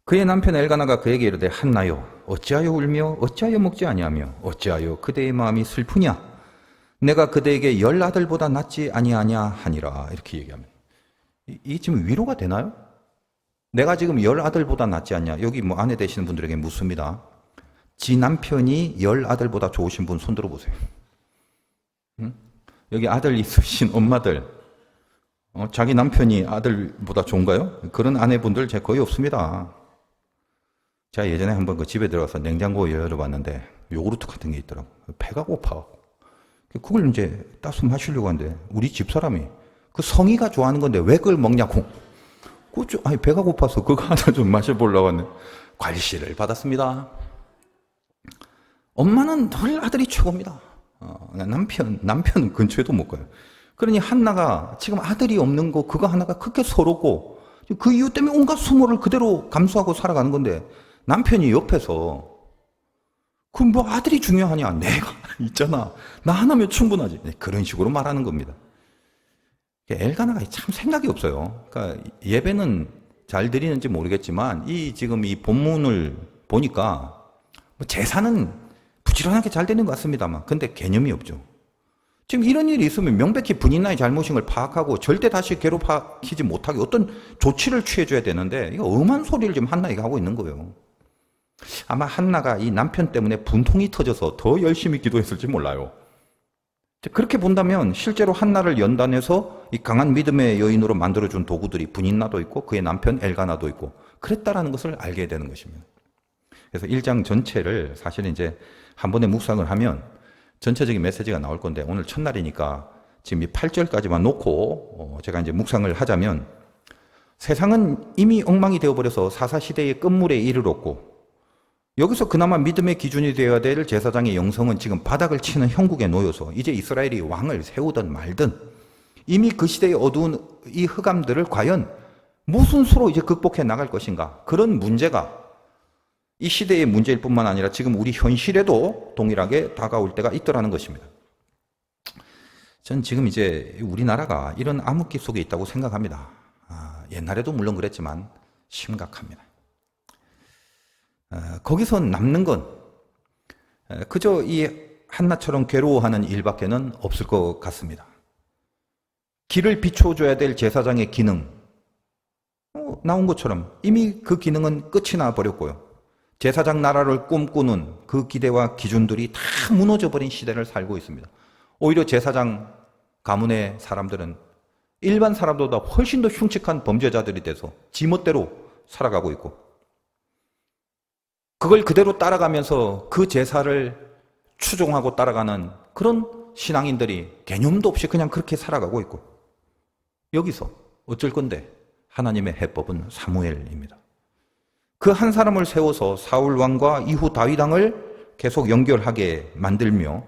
그의 남편 엘가나가 그에게 이르되 한나여 어찌하여 울며 어찌하여 먹지 아니하며 어찌하여 그대의 마음이 슬프냐 내가 그대에게 10 아들보다 낫지 아니하냐 하니라 이렇게 얘기하면 이게 지금 위로가 되나요? 내가 지금 10 아들보다 낫지 않냐 여기 뭐 아내 되시는 분들에게 묻습니다. 지 남편이 10 아들보다 좋으신 분 손 들어보세요. 응? 여기 아들 있으신 엄마들 자기 남편이 아들보다 좋은가요? 그런 아내분들 제 거의 없습니다. 제가 예전에 한번 그 집에 들어가서 냉장고 열어봤는데 요구르트 같은 게 있더라고. 배가 고파. 그걸 이제 따서 마시려고 하는데 우리 집사람이 그 성의가 좋아하는 건데 왜 그걸 먹냐고. 아니 배가 고파서 그거 하나 좀 마셔보려고 하는데 관리실을 받았습니다. 엄마는 늘 아들이 최고입니다. 남편은 근처에도 못 가요. 그러니 한나가 지금 아들이 없는 거 그거 하나가 크게 서럽고 그 이유 때문에 온갖 수모를 그대로 감수하고 살아가는 건데 남편이 옆에서 그럼 뭐 아들이 중요하냐 내가 있잖아 나 하나면 충분하지 그런 식으로 말하는 겁니다. 엘가나가 참 생각이 없어요. 그러니까 예배는 잘 드리는지 모르겠지만 지금 이 본문을 보니까 뭐 제사는 부지런하게 잘 되는 것 같습니다만 근데 개념이 없죠. 지금 이런 일이 있으면 명백히 분인나의 잘못인 걸 파악하고 절대 다시 괴롭히지 못하게 어떤 조치를 취해줘야 되는데 이거 엄한 소리를 지금 한나에게 하고 있는 거예요. 아마 한나가 이 남편 때문에 분통이 터져서 더 열심히 기도했을지 몰라요. 그렇게 본다면 실제로 한나를 연단해서 이 강한 믿음의 여인으로 만들어준 도구들이 분인나도 있고 그의 남편 엘가나도 있고 그랬다라는 것을 알게 되는 것입니다. 그래서 1장 전체를 사실 이제 한 번에 묵상을 하면 전체적인 메시지가 나올 건데 오늘 첫날이니까 지금 이 8절까지만 놓고 제가 이제 묵상을 하자면 세상은 이미 엉망이 되어버려서 사사시대의 끝물에 이르렀고 여기서 그나마 믿음의 기준이 되어야 될 제사장의 영성은 지금 바닥을 치는 형국에 놓여서 이제 이스라엘이 왕을 세우든 말든 이미 그 시대의 어두운 이 흑암들을 과연 무슨 수로 이제 극복해 나갈 것인가 그런 문제가 이 시대의 문제일 뿐만 아니라 지금 우리 현실에도 동일하게 다가올 때가 있더라는 것입니다. 전 지금 이제 우리나라가 이런 암흑기 속에 있다고 생각합니다. 옛날에도 물론 그랬지만 심각합니다. 거기서 남는 건 그저 이 한나처럼 괴로워하는 일밖에는 없을 것 같습니다. 길을 비춰줘야 될 제사장의 기능 나온 것처럼 이미 그 기능은 끝이 나버렸고요. 제사장 나라를 꿈꾸는 그 기대와 기준들이 다 무너져버린 시대를 살고 있습니다. 오히려 제사장 가문의 사람들은 일반 사람보다 훨씬 더 흉측한 범죄자들이 돼서 지멋대로 살아가고 있고 그걸 그대로 따라가면서 그 제사를 추종하고 따라가는 그런 신앙인들이 개념도 없이 그냥 그렇게 살아가고 있고 여기서 어쩔 건데 하나님의 해법은 사무엘입니다. 그 한 사람을 세워서 사울 왕과 이후 다윗 왕을 계속 연결하게 만들며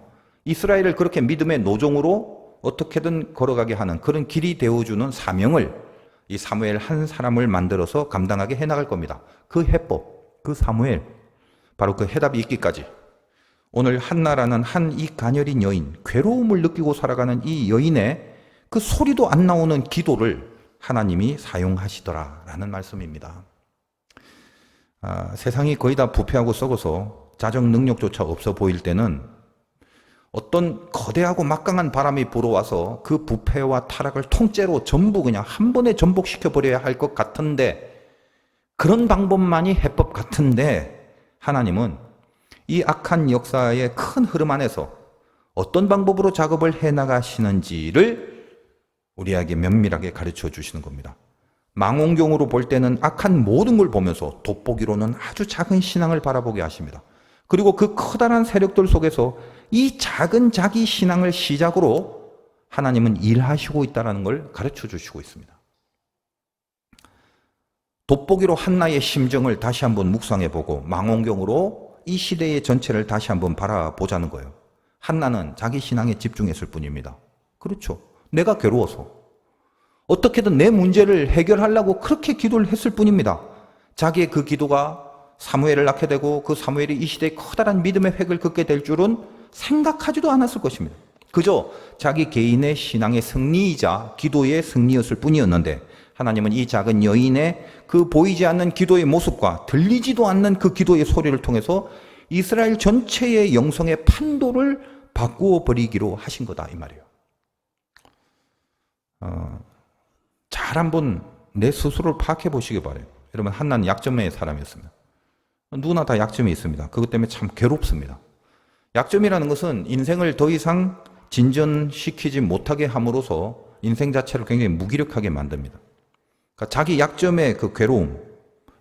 이스라엘을 그렇게 믿음의 노종으로 어떻게든 걸어가게 하는 그런 길이 되어주는 사명을 이 사무엘 한 사람을 만들어서 감당하게 해나갈 겁니다. 그 해법, 그 사무엘, 바로 그 해답이 있기까지 오늘 한나라는 한 이 가녀린 여인, 괴로움을 느끼고 살아가는 이 여인의 그 소리도 안 나오는 기도를 하나님이 사용하시더라라는 말씀입니다. 세상이 거의 다 부패하고 썩어서 자정 능력조차 없어 보일 때는 어떤 거대하고 막강한 바람이 불어와서 그 부패와 타락을 통째로 전부 그냥 한 번에 전복시켜버려야 할 것 같은데 그런 방법만이 해법 같은데 하나님은 이 악한 역사의 큰 흐름 안에서 어떤 방법으로 작업을 해나가시는지를 우리에게 면밀하게 가르쳐 주시는 겁니다. 망원경으로 볼 때는 악한 모든 걸 보면서 돋보기로는 아주 작은 신앙을 바라보게 하십니다. 그리고 그 커다란 세력들 속에서 이 작은 자기 신앙을 시작으로 하나님은 일하시고 있다는 걸 가르쳐 주시고 있습니다. 돋보기로 한나의 심정을 다시 한번 묵상해보고 망원경으로 이 시대의 전체를 다시 한번 바라보자는 거예요. 한나는 자기 신앙에 집중했을 뿐입니다. 그렇죠. 내가 괴로워서 어떻게든 내 문제를 해결하려고 그렇게 기도를 했을 뿐입니다. 자기의 그 기도가 사무엘을 낳게 되고 그 사무엘이 이 시대에 커다란 믿음의 획을 긋게 될 줄은 생각하지도 않았을 것입니다. 그저 자기 개인의 신앙의 승리이자 기도의 승리였을 뿐이었는데 하나님은 이 작은 여인의 그 보이지 않는 기도의 모습과 들리지도 않는 그 기도의 소리를 통해서 이스라엘 전체의 영성의 판도를 바꾸어 버리기로 하신 거다 이 말이에요. 잘 한번 내 스스로를 파악해 보시기 바라요. 여러분, 한나는 약점의 사람이었습니다. 누구나 다 약점이 있습니다. 그것 때문에 참 괴롭습니다. 약점이라는 것은 인생을 더 이상 진전시키지 못하게 함으로써 인생 자체를 굉장히 무기력하게 만듭니다. 그러니까 자기 약점의 그 괴로움,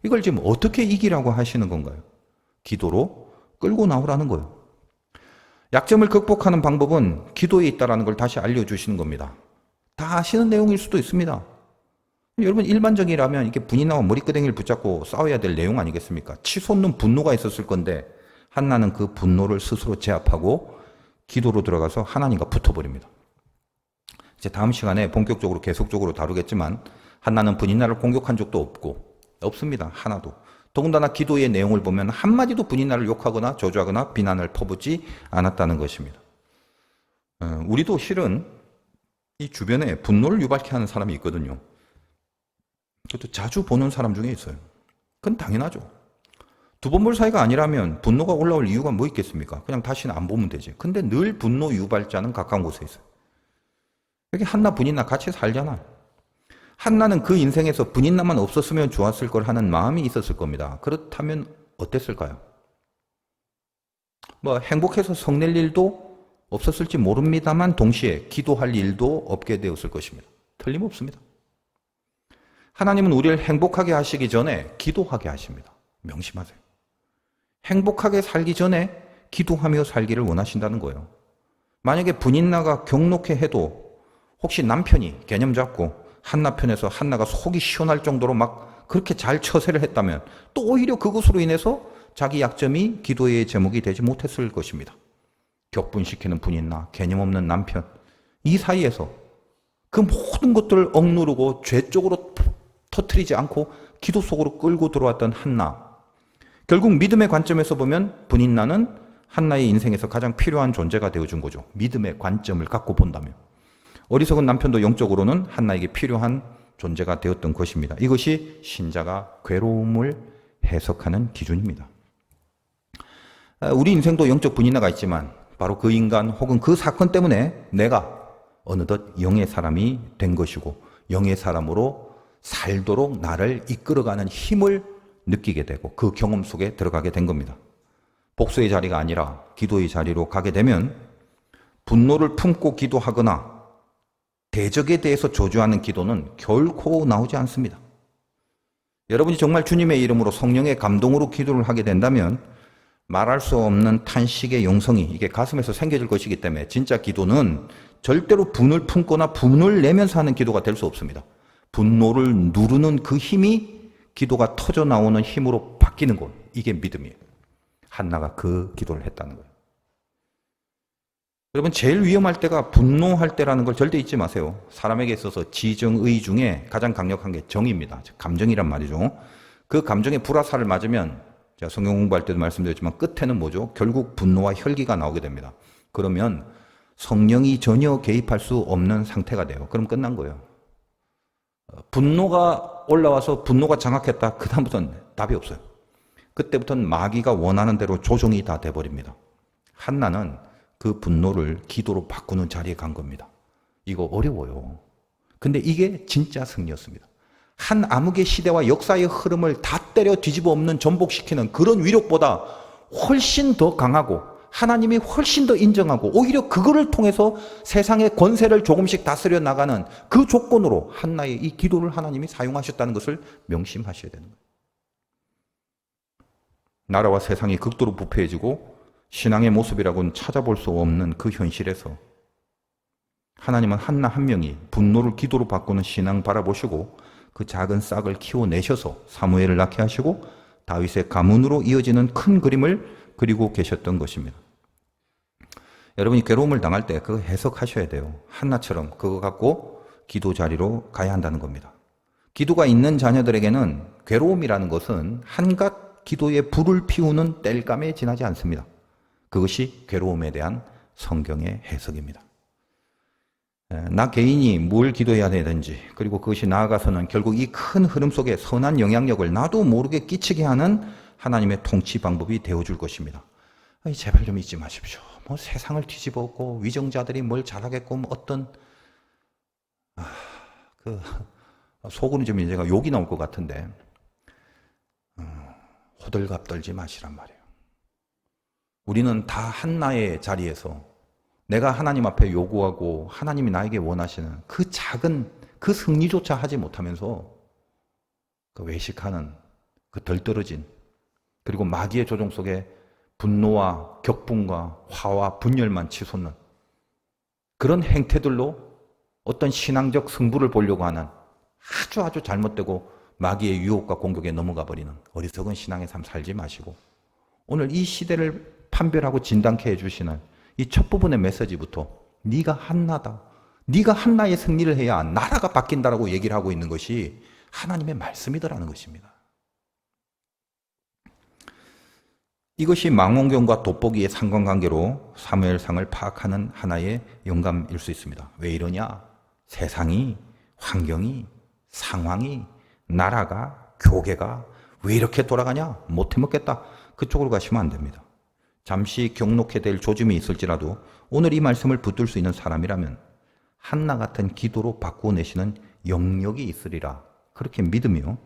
이걸 지금 어떻게 이기라고 하시는 건가요? 기도로 끌고 나오라는 거예요. 약점을 극복하는 방법은 기도에 있다는 걸 다시 알려주시는 겁니다. 다 아시는 내용일 수도 있습니다. 여러분, 일반적이라면 이게 분이나와 머리끄댕이를 붙잡고 싸워야 될 내용 아니겠습니까? 치솟는 분노가 있었을 건데 한나는 그 분노를 스스로 제압하고 기도로 들어가서 하나님과 붙어버립니다. 이제 다음 시간에 본격적으로 계속적으로 다루겠지만 한나는 분이나를 공격한 적도 없습니다. 하나도. 더군다나 기도의 내용을 보면 한마디도 분이나를 욕하거나 저주하거나 비난을 퍼붓지 않았다는 것입니다. 우리도 실은 이 주변에 분노를 유발케 하는 사람이 있거든요. 그것도 자주 보는 사람 중에 있어요. 그건 당연하죠. 두 번 볼 사이가 아니라면 분노가 올라올 이유가 뭐 있겠습니까? 그냥 다시는 안 보면 되지. 근데 늘 분노 유발자는 가까운 곳에 있어요. 여기 한나 분이나 같이 살잖아. 한나는 그 인생에서 분이나만 없었으면 좋았을 걸 하는 마음이 있었을 겁니다. 그렇다면 어땠을까요? 뭐 행복해서 성낼 일도 없었을지 모릅니다만 동시에 기도할 일도 없게 되었을 것입니다. 틀림없습니다. 하나님은 우리를 행복하게 하시기 전에 기도하게 하십니다. 명심하세요. 행복하게 살기 전에 기도하며 살기를 원하신다는 거예요. 만약에 분인나가 경록해 해도 혹시 남편이 개념 잡고 한나 편에서 한나가 속이 시원할 정도로 막 그렇게 잘 처세를 했다면 또 오히려 그것으로 인해서 자기 약점이 기도의 제목이 되지 못했을 것입니다. 격분시키는 분인나, 개념 없는 남편, 이 사이에서 그 모든 것들을 억누르고 죄 쪽으로 터뜨리지 않고 기도 속으로 끌고 들어왔던 한나. 결국 믿음의 관점에서 보면 분인나는 한나의 인생에서 가장 필요한 존재가 되어준 거죠. 믿음의 관점을 갖고 본다면. 어리석은 남편도 영적으로는 한나에게 필요한 존재가 되었던 것입니다. 이것이 신자가 괴로움을 해석하는 기준입니다. 우리 인생도 영적 분인나가 있지만 바로 그 인간 혹은 그 사건 때문에 내가 어느덧 영의 사람이 된 것이고 영의 사람으로 살도록 나를 이끌어가는 힘을 느끼게 되고 그 경험 속에 들어가게 된 겁니다. 복수의 자리가 아니라 기도의 자리로 가게 되면 분노를 품고 기도하거나 대적에 대해서 저주하는 기도는 결코 나오지 않습니다. 여러분이 정말 주님의 이름으로 성령의 감동으로 기도를 하게 된다면 말할 수 없는 탄식의 용성이 이게 가슴에서 생겨질 것이기 때문에 진짜 기도는 절대로 분을 품거나 분을 내면서 하는 기도가 될 수 없습니다. 분노를 누르는 그 힘이 기도가 터져 나오는 힘으로 바뀌는 것, 이게 믿음이에요. 한나가 그 기도를 했다는 거예요. 여러분, 제일 위험할 때가 분노할 때라는 걸 절대 잊지 마세요. 사람에게 있어서 지정의 중에 가장 강력한 게 정입니다. 감정이란 말이죠. 그 감정의 불화살을 맞으면 제가 성경 공부할 때도 말씀드렸지만 끝에는 뭐죠? 결국 분노와 혈기가 나오게 됩니다. 그러면 성령이 전혀 개입할 수 없는 상태가 돼요. 그럼 끝난 거예요. 분노가 올라와서 분노가 장악했다. 그 다음부터는 답이 없어요. 그때부터는 마귀가 원하는 대로 조종이 다 돼버립니다. 한나는 그 분노를 기도로 바꾸는 자리에 간 겁니다. 이거 어려워요. 근데 이게 진짜 승리였습니다. 한 암흑의 시대와 역사의 흐름을 다 때려 뒤집어 엎는 전복시키는 그런 위력보다 훨씬 더 강하고 하나님이 훨씬 더 인정하고 오히려 그거를 통해서 세상의 권세를 조금씩 다스려 나가는 그 조건으로 한나의 이 기도를 하나님이 사용하셨다는 것을 명심하셔야 되는 거예요. 나라와 세상이 극도로 부패해지고 신앙의 모습이라고는 찾아볼 수 없는 그 현실에서 하나님은 한나 한 명이 분노를 기도로 바꾸는 신앙 바라보시고 그 작은 싹을 키워내셔서 사무엘을 낳게 하시고 다윗의 가문으로 이어지는 큰 그림을 그리고 계셨던 것입니다. 여러분이 괴로움을 당할 때 그거 해석하셔야 돼요. 한나처럼 그거 갖고 기도 자리로 가야 한다는 겁니다. 기도가 있는 자녀들에게는 괴로움이라는 것은 한갓 기도의 불을 피우는 땔감에 지나지 않습니다. 그것이 괴로움에 대한 성경의 해석입니다. 나 개인이 뭘 기도해야 되는지, 그리고 그것이 나아가서는 결국 이 큰 흐름 속에 선한 영향력을 나도 모르게 끼치게 하는 하나님의 통치 방법이 되어줄 것입니다. 제발 좀 잊지 마십시오. 뭐 세상을 뒤집었고 위정자들이 뭘 잘하겠고 뭐 어떤 속으로는 좀 이제가 욕이 나올 것 같은데 호들갑 떨지 마시란 말이에요. 우리는 다 한나의 자리에서 내가 하나님 앞에 요구하고 하나님이 나에게 원하시는 그 작은 그 승리조차 하지 못하면서 그 외식하는 그 덜 떨어진 그리고 마귀의 조종 속에 분노와 격분과 화와 분열만 치솟는 그런 행태들로 어떤 신앙적 승부를 보려고 하는 아주 잘못되고 마귀의 유혹과 공격에 넘어가 버리는 어리석은 신앙의 삶 살지 마시고 오늘 이 시대를 판별하고 진단케 해주시는 이 첫 부분의 메시지부터 네가 한나다. 네가 한나의 승리를 해야 나라가 바뀐다라고 얘기를 하고 있는 것이 하나님의 말씀이더라는 것입니다. 이것이 망원경과 돋보기의 상관관계로 사무엘상을 파악하는 하나의 영감일 수 있습니다. 왜 이러냐? 세상이, 환경이, 상황이, 나라가, 교계가 왜 이렇게 돌아가냐? 못 해먹겠다. 그쪽으로 가시면 안 됩니다. 잠시 경록해 될 조짐이 있을지라도 오늘 이 말씀을 붙들 수 있는 사람이라면 한나 같은 기도로 바꾸어내시는 영역이 있으리라. 그렇게 믿으며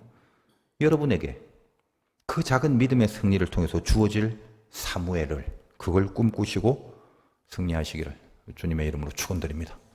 여러분에게 그 작은 믿음의 승리를 통해서 주어질 사무엘을 그걸 꿈꾸시고 승리하시기를 주님의 이름으로 축원드립니다.